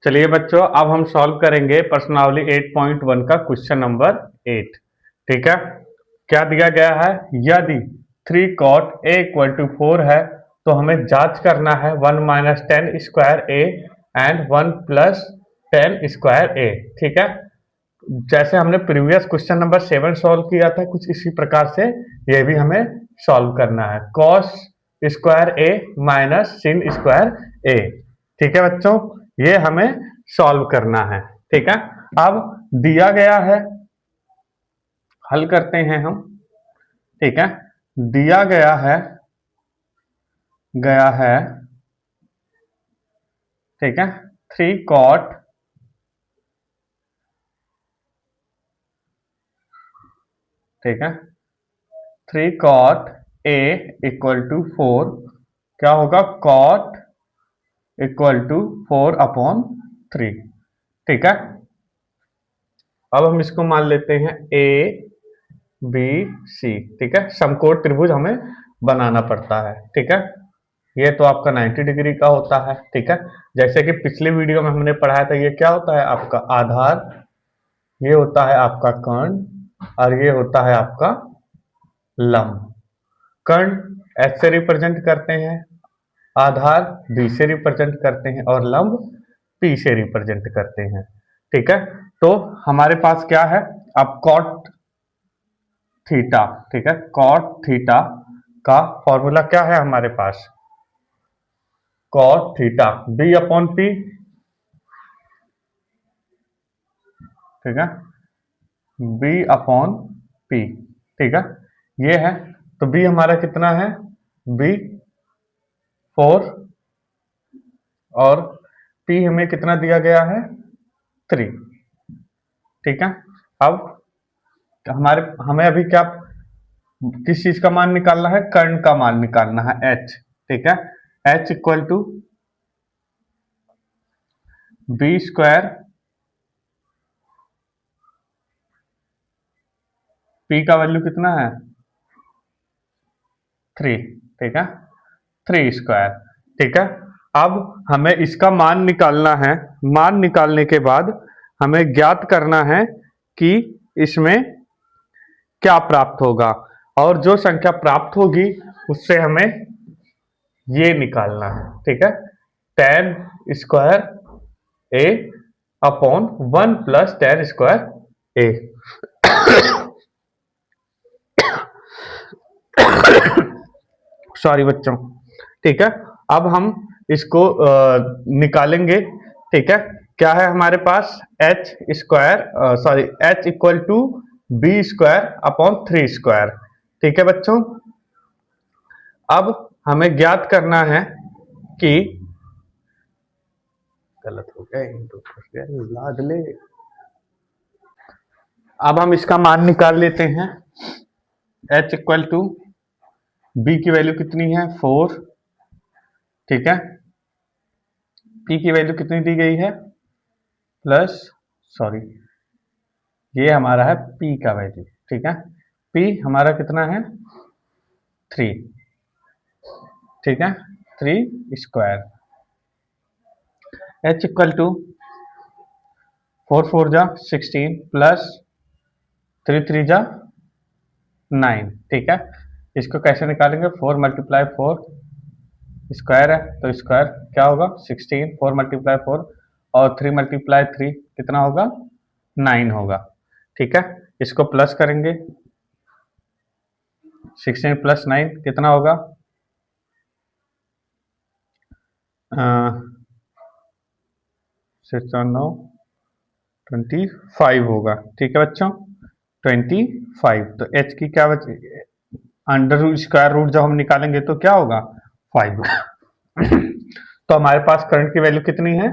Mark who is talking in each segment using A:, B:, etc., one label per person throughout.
A: चलिए बच्चों, अब हम सॉल्व करेंगे प्रश्नावली 8.1 का क्वेश्चन नंबर 8। ठीक है, क्या दिया गया है? यदि 3 cot a इक्वल टू 4 है तो हमें जांच करना है 1 minus 10 square a and 1 plus 10 square a। ठीक है, जैसे हमने प्रीवियस क्वेश्चन नंबर 7 सॉल्व किया था, कुछ इसी प्रकार से ये भी हमें सॉल्व करना है। cos square a minus sin square a। ठीक है बच्चों, ये हमें सॉल्व करना है। ठीक है, अब दिया गया है, हल करते हैं हम। ठीक है, दिया गया है ठीक है, 3 cot ठीक है 3 cot a इक्वल टू 4, क्या होगा? cot equal to 4/3। ठीक है, अब हम इसको मान लेते हैं ए बी सी। ठीक है, समकोण त्रिभुज हमें बनाना पड़ता है। ठीक है, ये तो आपका 90 डिग्री का होता है। ठीक है, जैसे कि पिछले वीडियो में हमने पढ़ाया था, ये क्या होता है? आपका आधार, ये होता है आपका कर्ण, और ये होता है आपका लंब। कर्ण एच से रिप्रेजेंट करते हैं, आधार बी से रिप्रेजेंट करते हैं, और लंब पी से रिप्रेजेंट करते हैं। ठीक है, तो हमारे पास क्या है? अब कॉट थीटा, ठीक है, कॉट थीटा का फॉर्मूला क्या है हमारे पास? Cot theta B upon P. ठीक है, बी अपॉन पी। ठीक है, ये है, तो बी हमारा कितना है? बी 4, और पी हमें कितना दिया गया है? 3। ठीक है, अब हमें अभी क्या, किस चीज का मान निकालना है? कर्ण का मान निकालना है, एच। ठीक है, H equal to B square, P का वैल्यू कितना है? 3। ठीक है, 3 स्क्वायर। ठीक है, अब हमें इसका मान निकालना है। मान निकालने के बाद हमें ज्ञात करना है कि इसमें क्या प्राप्त होगा, और जो संख्या प्राप्त होगी उससे हमें ये निकालना है। ठीक है, 10 स्क्वायर ए अपॉन 1 प्लस 10 स्क्वायर ए। सॉरी बच्चों। ठीक है, अब हम इसको निकालेंगे। ठीक है, क्या है हमारे पास? H square, sorry, H equal to B square upon 3 square. ठीक है बच्चों, अब हमें ज्ञात करना है कि, गलत हो गया, लाडले। अब हम इसका मान निकाल लेते हैं। एच इक्वल टू बी की वैल्यू कितनी है? 4। ठीक है, पी की वैल्यू कितनी दी गई है? प्लस, सॉरी, ये हमारा है पी का वैल्यू। ठीक है, पी हमारा कितना है? 3। ठीक है, 3 स्क्वायर। एच इक्वल टू 4 4 जा 16 प्लस 3 3 जा 9। ठीक है, इसको कैसे निकालेंगे? 4 मल्टीप्लाई 4 स्क्वायर है, तो स्क्वायर क्या होगा? 16, 4 मल्टीप्लाई 4, और 3 मल्टीप्लाई 3 कितना होगा? 9 होगा। ठीक है, इसको प्लस करेंगे, 16 प्लस 9 कितना होगा? 6 और 9 25 होगा। ठीक है बच्चों, 25। तो एच की क्या बचे? अंडर रूट स्क्वायर रूट जब हम निकालेंगे तो क्या होगा? 5। तो हमारे पास करंट की वैल्यू कितनी है?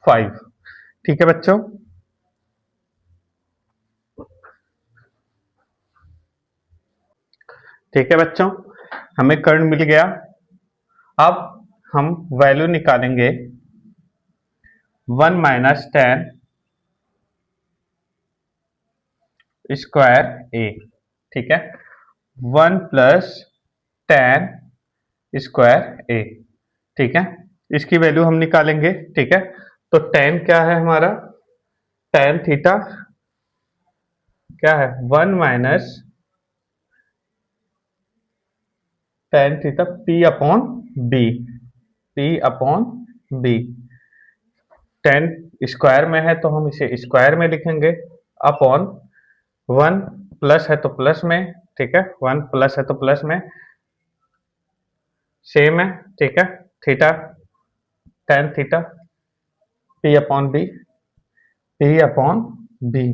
A: 5। ठीक है बच्चों, ठीक है बच्चों, हमें करंट मिल गया। अब हम वैल्यू निकालेंगे 1 माइनस 10 स्क्वायर ए। ठीक है, 1 प्लस 10 स्क्वायर ए। ठीक है, इसकी वैल्यू हम निकालेंगे, ठीक है। तो टेन क्या है हमारा, टेन थीटा क्या है, 1 - tan theta P upon B, P upon B. Tan square में है तो हम इसे स्क्वायर में लिखेंगे, अपॉन 1 प्लस है तो प्लस में, ठीक है, 1 प्लस है तो प्लस में, सेम है, ठीक है। Theta, tan theta P upon B, P upon B,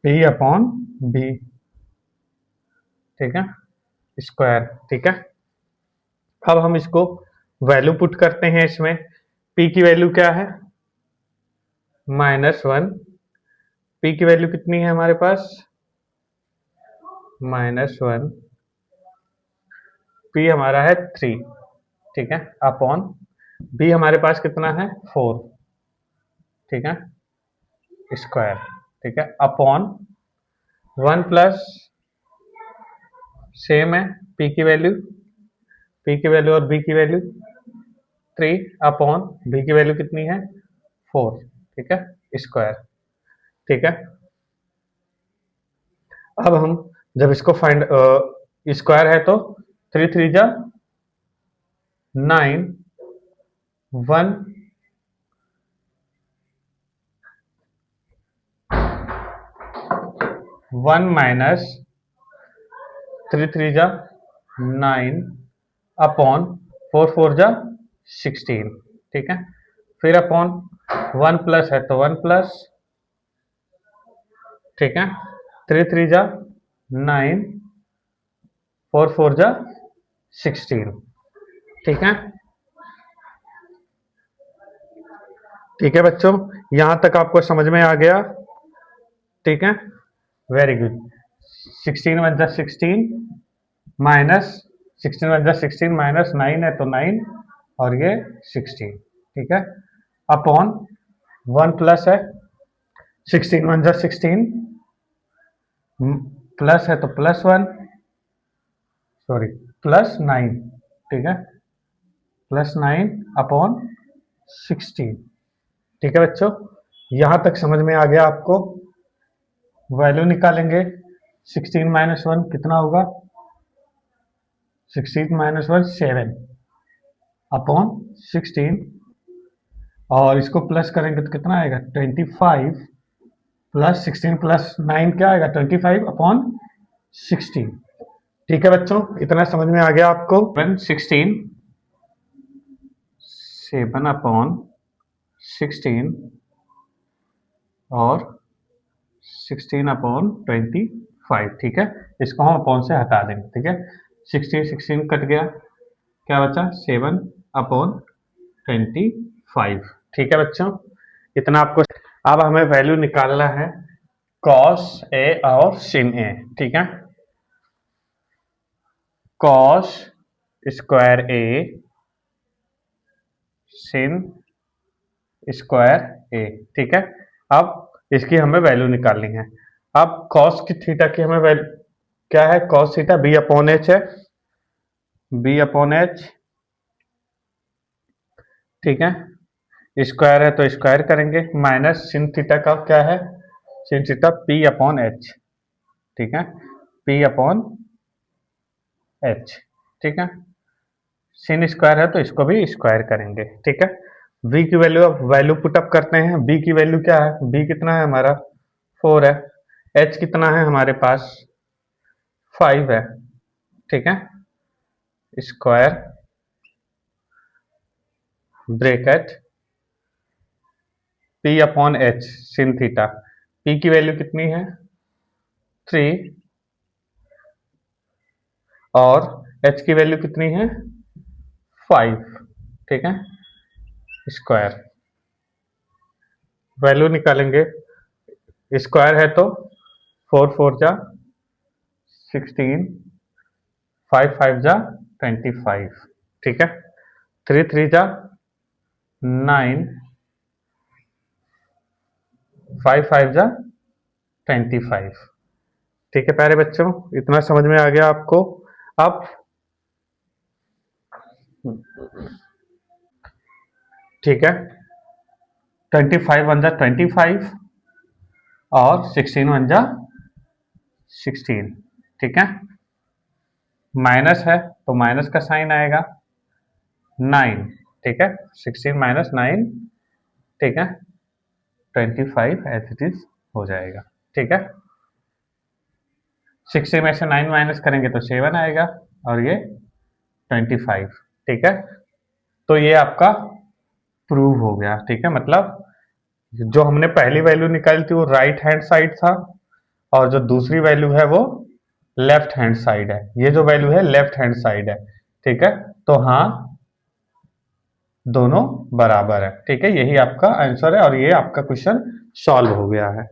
A: P upon B, ठीक है, स्क्वायर, ठीक है। अब हम इसको वैल्यू पुट करते हैं इसमें। पी की वैल्यू क्या है, -1। पी की वैल्यू कितनी है हमारे पास, -1। पी हमारा है 3, ठीक है, अपॉन बी हमारे पास कितना है 4, ठीक है, स्क्वायर, ठीक है, अपॉन 1 प्लस, सेम है, पी की वैल्यू, पी की वैल्यू और बी की वैल्यू 3 अपॉन बी की वैल्यू कितनी है 4, ठीक है, स्क्वायर, ठीक है। अब हम जब इसको फाइंड, स्क्वायर है तो 3 3 जा 9, 1 1 माइनस 3 3 जा 9 अपॉन 4 4 जा 16, ठीक है। फिर अपॉन 1 प्लस है तो 1 प्लस, ठीक है, 3 3 जा 9, 4 4 जा 16, ठीक है। ठीक है बच्चों, यहां तक आपको समझ में आ गया, ठीक है, वेरी गुड। 16 1 जा 16 माइनस, 16 1 जा 16 माइनस 9 है तो 9 और ये 16, ठीक है, अपॉन 1 प्लस है, 16 1 जा 16 प्लस है तो +1, सॉरी +9, ठीक है, +9 अपॉन 16, ठीक है बच्चों, यहां तक समझ में आ गया आपको। वैल्यू निकालेंगे, 16 - 1 कितना होगा, 16 - 1 7 अपॉन 16, और इसको प्लस करेंगे तो कितना आएगा 25 प्लस 16 प्लस 9 क्या आएगा 25 अपॉन 16, ठीक है बच्चों, इतना समझ में आ गया आपको। 7 अपॉन 16 और 16 अपॉन 25, ठीक है, इसको हम अपॉन से हटा देंगे, ठीक है, 16 16 कट गया, क्या बचा 7 अपॉन 25, ठीक है बच्चों, इतना आपको। अब हमें वैल्यू निकालना है cos A और sin A, ठीक है, cos square A sin square A, ठीक है। अब इसकी हमें वैल्यू निकालनी है। अब cos की थीटा की हमें वैल्यू क्या है, cos theta b upon h है, b अपॉन h, ठीक है, स्क्वायर है तो स्क्वायर करेंगे, माइनस sin थीटा का क्या है, sin theta p upon h, ठीक है, p अपॉन h, ठीक है, sin स्क्वायर है तो इसको भी स्क्वायर करेंगे, ठीक है। v की वैल्यू, अब वैल्यू पुटअप करते हैं। b की वैल्यू क्या है, b कितना है हमारा 4 है, h कितना है हमारे पास 5 है, ठीक है, square bracket p upon h sin theta, p की वैल्यू कितनी है 3 और h की वैल्यू कितनी है 5, ठीक है, स्क्वायर, वैल्यू निकालेंगे, स्क्वायर है तो 4 4 जा 16, 5 5 जा 25, ठीक है, 3 3 जा 9, 5 5 जा 25, ठीक है प्यारे बच्चों, इतना समझ में आ गया आपको। अब ठीक है, 25 × 25 और 16 × 16, ठीक है। माइनस है तो माइनस का साइन आएगा, 9, ठीक है, 16 - 9, ठीक है, 25 एज इट इज हो जाएगा, ठीक है। 60 में से 9 माइनस करेंगे तो 7 आएगा और ये 25, ठीक है। तो ये आपका प्रूव हो गया, ठीक है। मतलब जो हमने पहली वैल्यू निकाली थी वो राइट हैंड साइड था और जो दूसरी वैल्यू है वो लेफ्ट हैंड साइड है। ये जो वैल्यू है लेफ्ट हैंड साइड है, ठीक है। तो हाँ, दोनों बराबर है, ठीक है। यही आपका आंसर है और ये आपका क्वेश्चन सॉल्व हो गया है।